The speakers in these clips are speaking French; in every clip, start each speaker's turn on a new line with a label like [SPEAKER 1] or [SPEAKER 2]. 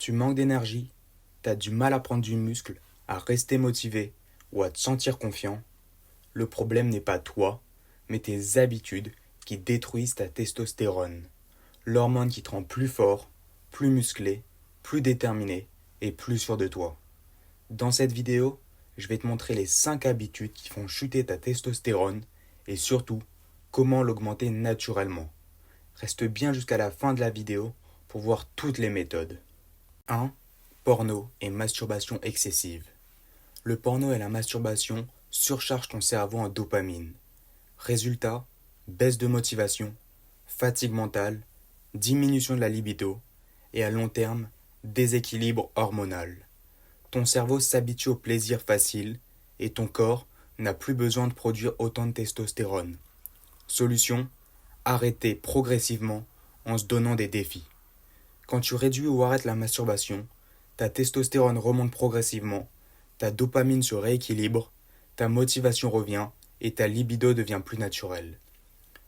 [SPEAKER 1] Tu manques d'énergie, t'as du mal à prendre du muscle, à rester motivé ou à te sentir confiant, le problème n'est pas toi, mais tes habitudes qui détruisent ta testostérone, l'hormone qui te rend plus fort, plus musclé, plus déterminé et plus sûr de toi. Dans cette vidéo, je vais te montrer les 5 habitudes qui font chuter ta testostérone et surtout comment l'augmenter naturellement. Reste bien jusqu'à la fin de la vidéo pour voir toutes les méthodes. 1. Porno et masturbation excessive. Le porno et la masturbation surchargent ton cerveau en dopamine. Résultat, baisse de motivation, fatigue mentale, diminution de la libido et à long terme, déséquilibre hormonal. Ton cerveau s'habitue au plaisir facile et ton corps n'a plus besoin de produire autant de testostérone. Solution, arrêter progressivement en se donnant des défis. Quand tu réduis ou arrêtes la masturbation, ta testostérone remonte progressivement, ta dopamine se rééquilibre, ta motivation revient et ta libido devient plus naturelle.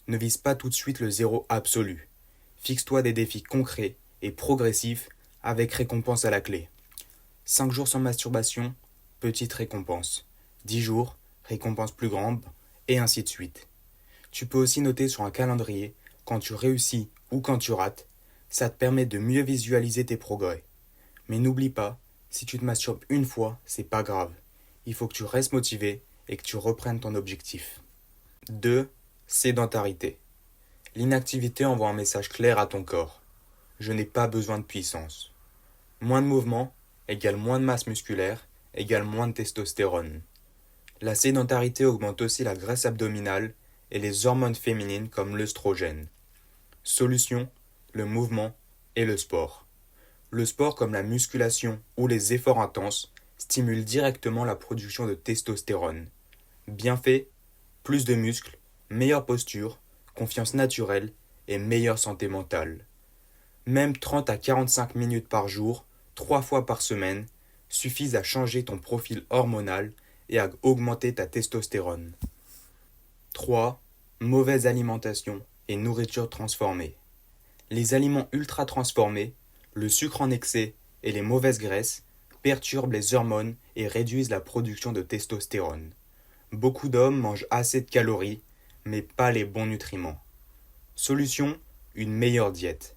[SPEAKER 1] Ne vise pas tout de suite le zéro absolu. Fixe-toi des défis concrets et progressifs avec récompense à la clé. 5 jours sans masturbation, petite récompense. 10 jours, récompense plus grande, et ainsi de suite. Tu peux aussi noter sur un calendrier quand tu réussis ou quand tu rates. Ça te permet de mieux visualiser tes progrès. Mais n'oublie pas, si tu te masturbes une fois, c'est pas grave. Il faut que tu restes motivé et que tu reprennes ton objectif. 2. Sédentarité. L'inactivité envoie un message clair à ton corps. Je n'ai pas besoin de puissance. Moins de mouvement égale moins de masse musculaire égale moins de testostérone. La sédentarité augmente aussi la graisse abdominale et les hormones féminines comme l'œstrogène. Solution, le mouvement et le sport. Le sport comme la musculation ou les efforts intenses stimule directement la production de testostérone. Bien fait, plus de muscles, meilleure posture, confiance naturelle et meilleure santé mentale. Même 30 à 45 minutes par jour, 3 fois par semaine, suffisent à changer ton profil hormonal et à augmenter ta testostérone. 3. Mauvaise alimentation et nourriture transformée. Les aliments ultra transformés, le sucre en excès et les mauvaises graisses perturbent les hormones et réduisent la production de testostérone. Beaucoup d'hommes mangent assez de calories, mais pas les bons nutriments. Solution, une meilleure diète.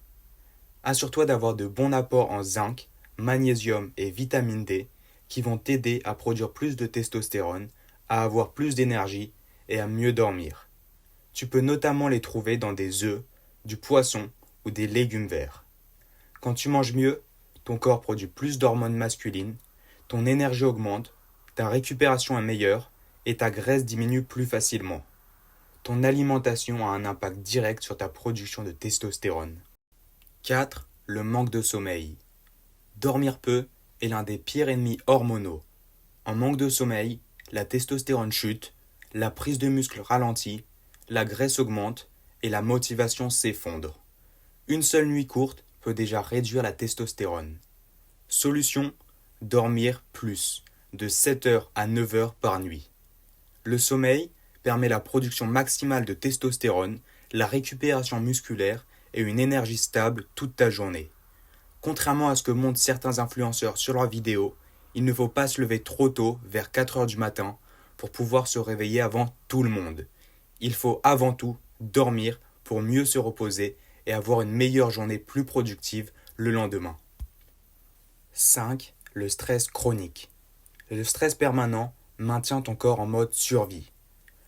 [SPEAKER 1] Assure-toi d'avoir de bons apports en zinc, magnésium et vitamine D qui vont t'aider à produire plus de testostérone, à avoir plus d'énergie et à mieux dormir. Tu peux notamment les trouver dans des œufs, du poisson ou des légumes verts. Quand tu manges mieux, ton corps produit plus d'hormones masculines, ton énergie augmente, ta récupération est meilleure et ta graisse diminue plus facilement. Ton alimentation a un impact direct sur ta production de testostérone. 4. Le manque de sommeil. Dormir peu est l'un des pires ennemis hormonaux. En manque de sommeil, la testostérone chute, la prise de muscle ralentit, la graisse augmente et la motivation s'effondre. Une seule nuit courte peut déjà réduire la testostérone. Solution, dormir plus, de 7 heures à 9 heures par nuit. Le sommeil permet la production maximale de testostérone, la récupération musculaire et une énergie stable toute ta journée. Contrairement à ce que montrent certains influenceurs sur leurs vidéos, il ne faut pas se lever trop tôt, vers 4 heures du matin, pour pouvoir se réveiller avant tout le monde. Il faut avant tout dormir pour mieux se reposer et avoir une meilleure journée plus productive le lendemain. 5. Le stress chronique. Le stress permanent maintient ton corps en mode survie.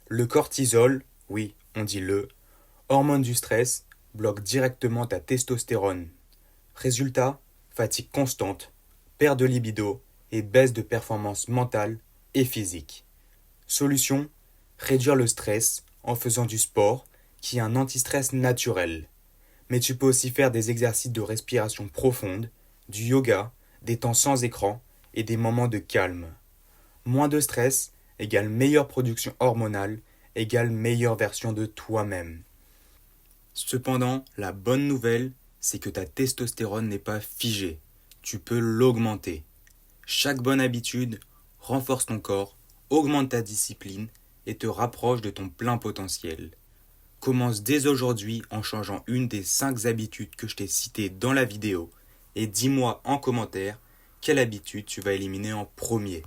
[SPEAKER 1] Le cortisol, oui, on dit le, hormone du stress, bloque directement ta testostérone. Résultat, fatigue constante, perte de libido et baisse de performance mentale et physique. Solution, réduire le stress en faisant du sport qui est un anti-stress naturel. Mais tu peux aussi faire des exercices de respiration profonde, du yoga, des temps sans écran et des moments de calme. Moins de stress égale meilleure production hormonale égale meilleure version de toi-même. Cependant, la bonne nouvelle, c'est que ta testostérone n'est pas figée. Tu peux l'augmenter. Chaque bonne habitude renforce ton corps, augmente ta discipline et te rapproche de ton plein potentiel. Commence dès aujourd'hui en changeant une des 5 habitudes que je t'ai citées dans la vidéo et dis-moi en commentaire quelle habitude tu vas éliminer en premier.